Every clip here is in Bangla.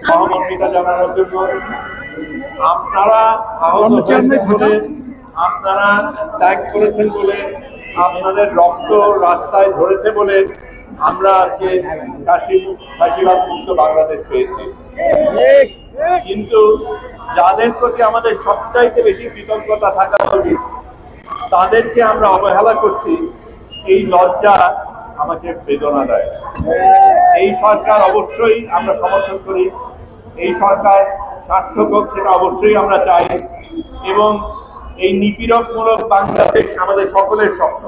সহমর্মিতা জানানোর জন্য। আপনারা আহত হয়েছেন বলে, আপনারা ত্যাগ করেছেন বলে, আপনাদের রক্ত রাস্তায় ধরেছে বলে আমরা আজকে ফাঁসিবাদ মুক্ত বাংলাদেশ পেয়েছি। কিন্তু যাদের প্রতি আমাদের সবচাইতে বেশি কৃতজ্ঞতা থাকা উচিত, তাদেরকে আমরা অবহেলা করছি, এই লজ্জা আমাকে বেদনা দেয়। এই সরকার অবশ্যই আমরা সমর্থন করি, এই সরকার সার্থক হোক সেটা অবশ্যই আমরা চাই, এবং এই নিপীড়কমূলক বাংলাদেশ আমাদের সকলের স্বপ্ন।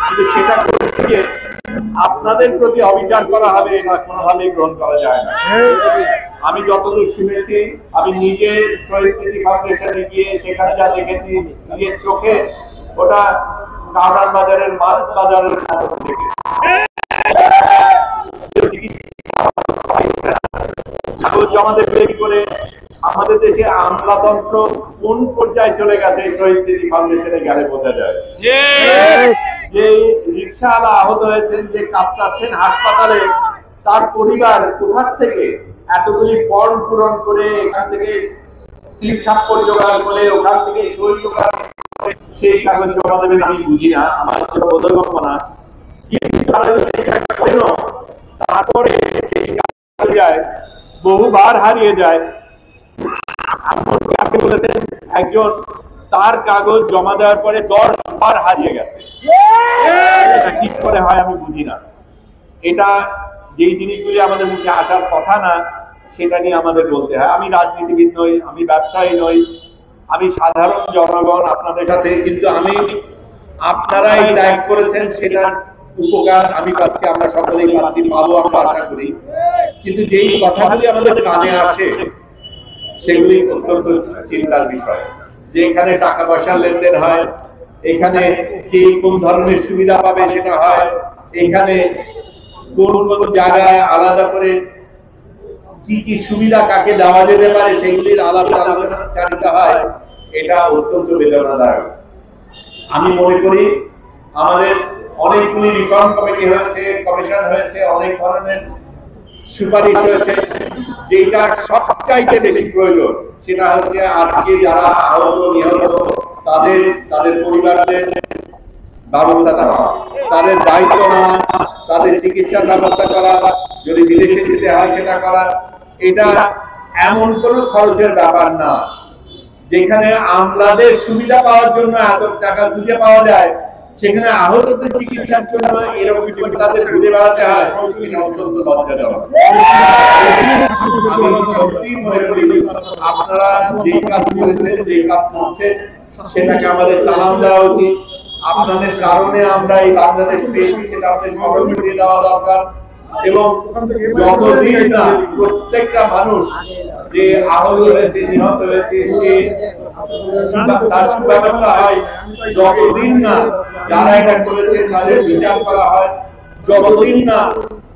কিন্তু সেটা করতে গিয়ে আপনাদের প্রতি অবিচার করা হবে, এটা কোনোভাবেই গ্রহণ করা যায় না। আমি যতদূর শুনেছি, আমি নিজে শহীদ স্মৃতি ফাউন্ডেশনে গিয়ে সেখানে যা দেখেছি নিজের চোখে, ওটা কারওয়ান বাজারের মাছ বাজারের মতো থেকে জমাতে তৈরি করে আমাদের দেশে আমলাতন্ত্র কোন পর্যায়ে চলে গেছে শহীদ স্মৃতি ফাউন্ডেশনে গেলে বোঝা যায়। যে রিক্সাওয়ালা আহত হয়েছেন, যে কাঁপতাছেন হাসপাতালে, তার পরিবার কোথার থেকে এতগুলি ফর্ম পূরণ করে, এখান থেকে স্লিপ স্বাক্ষর জোগাড় করে, ওখান থেকে সই জোগাড় করে সেই কাগজ জমা দেবেন আমি বুঝি না, আমার সেটা বোধগম্য না। কিন্তু তারপরে যায়, বহুবার হারিয়ে যায়। আপনি বলেছেন একজন তার কাগজ জমা দেওয়ার পরে 10 বার হারিয়ে গেছে। এটা কি করে হয় আমি বুঝি না। এটা যেই জিনিসগুলি আমাদের মুখে আসার কথা না, সেটা নিয়ে আমাদের বলতে হয়। আমি রাজনীতিবিদ নই, আমি ব্যবসায়ী নই, আমি সাধারণ জনগণ আপনাদের সাথে। কিন্তু আপনারা এই ত্যাগ করেছেন, সেটার উপকার আমি পাচ্ছি, আমরা সকলেই পাচ্ছি, পাবো আমরা আশা করি। কিন্তু যেই কথাগুলি আমাদের কানে আসে সেগুলি অত্যন্ত চিন্তার বিষয়। যে এখানে টাকা পয়সার লেনদেন হয়, এখানে কে কোন ধরনের সুবিধা পাবে সেটা হয়, এখানে কোন কোন জায়গায় আলাদা করে কি কি সুবিধা কাকে দেওয়া যেতে পারে সেগুলির আলাদা আলোচনা হয়। এটা অত্যন্ত বেদনাদায়ক। আমি মনে করি আমাদের অনেকগুলি রিফর্ম কমিটি হয়েছে, কমিশন হয়েছে, অনেক ধরনের সুপারিশ হয়েছে। যেটা সবচাইতে বেশি প্রয়োজন সেটা হচ্ছে আজকে যারা আহত নিহত তাদের পরিবারদের ব্যবস্থা নেওয়া, তাদের দায়িত্ব নেওয়া, তাদের চিকিৎসার ব্যবস্থা করা, যদি বিদেশে যেতে হয় সেটা করা। এটা এমন কোনো খরচের ব্যাপার না যেখানে আমলাদের সুবিধা পাওয়ার জন্য এত টাকা খুঁজে পাওয়া যায়, সেখানে আহতদের চিকিৎসার জন্য এরকম তাদের ঘুরে বেড়াতে হয়। এটা অত্যন্ত লজ্জাজনক। আমি সত্যি মনে করি আপনারা যেই কাজ করেছেন, যেই কাজ করছেন, সেটাকে আমাদের সালাম দেওয়া উচিত। আপনাদের কারণে আমরা এই বাংলাদেশ পেয়েছি, সেটা আমাদের স্মরণ করিয়ে দেওয়া দরকার। এবং যতদিন না প্রত্যেকটা মানুষ যে আহত হয়েছে, নিহত হয়েছে, সে তার সুব্যবস্থা হয়, যতদিন না যারা এটা করেছে তাদের বিচার করা হয়, যতদিন না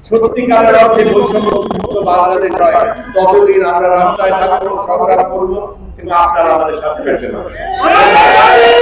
সত্যিকারের অর্থে বৈষম্যমুক্ত বাংলাদেশ হয়, ততদিন আমরা রাস্তায় থাকবো, সংগ্রাম করবো, কিন্তু আপনারা আমাদের সাথে থাকবেন।